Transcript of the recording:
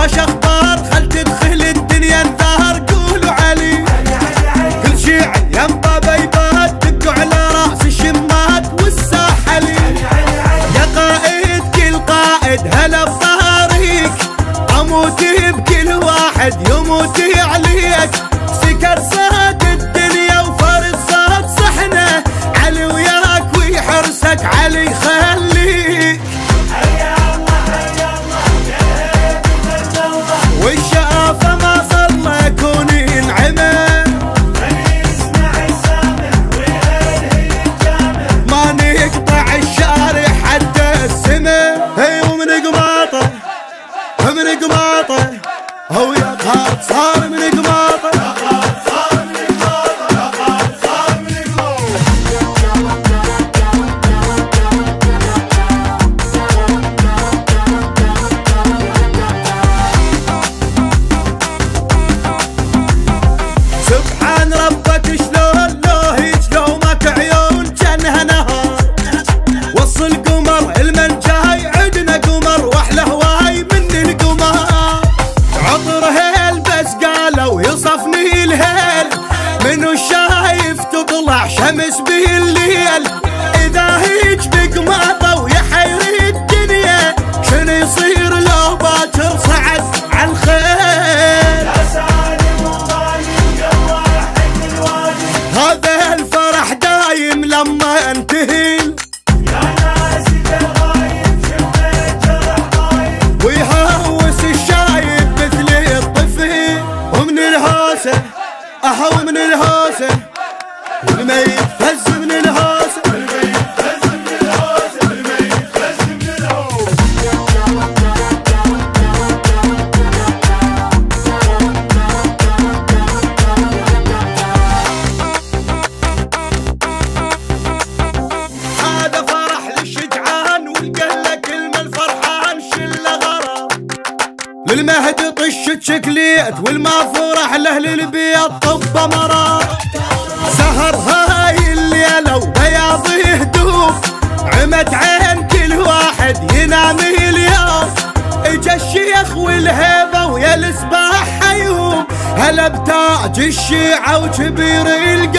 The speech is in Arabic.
وش اخبار خل تدخل الدنيا انذار قولوا علي كل شيعي ينبى بيبات دقوا على راس الشمات والساحلي يا قائد كل قائد هلا بطاريك اموت بكل واحد يموت عليك سكر صاد الدنيا وفرد صاد صحنه علي وياك ويحرسك علي خليك والشقافة ما صلى يكون ينعمه ما نقطع الشارع حتى السما هي ومن قماطه من قماطه هو يا قاد صار من قماطه سبحان ربك شلون لوهي شلومك عيون جنها نهار وصل القمر المن جاي عدنا قمر واحلى هواي من القمر عطر هيل بس قالوا يصفني الهيل منو شايف تطلع شمس بالليل اذا هيج بقماطه ويحير الدنيا شنو يصير لو باكر صعد عالخيل هذا الفرح دايم لما انتهي يا ناس الغايب شميت جرح طايب ويهوس الشايب مثل الطفل ومن الهوسه اهو من الهوسه والميت فز من الهوسه والميت فز من الهوسه والميت فز من الهوسه هذا فرح للشجعان والقهله كلمه الفرحان شله غرام للمهد طشت شكليت والما فرح لاهل البيت طب مرار سهر هاي الليله وبياض هدوم عمت عين كل واحد ينام اليوم اجا الشيخ والهيبه ويا السباح حيوم هلا بتاج الشيعه وكبير القوم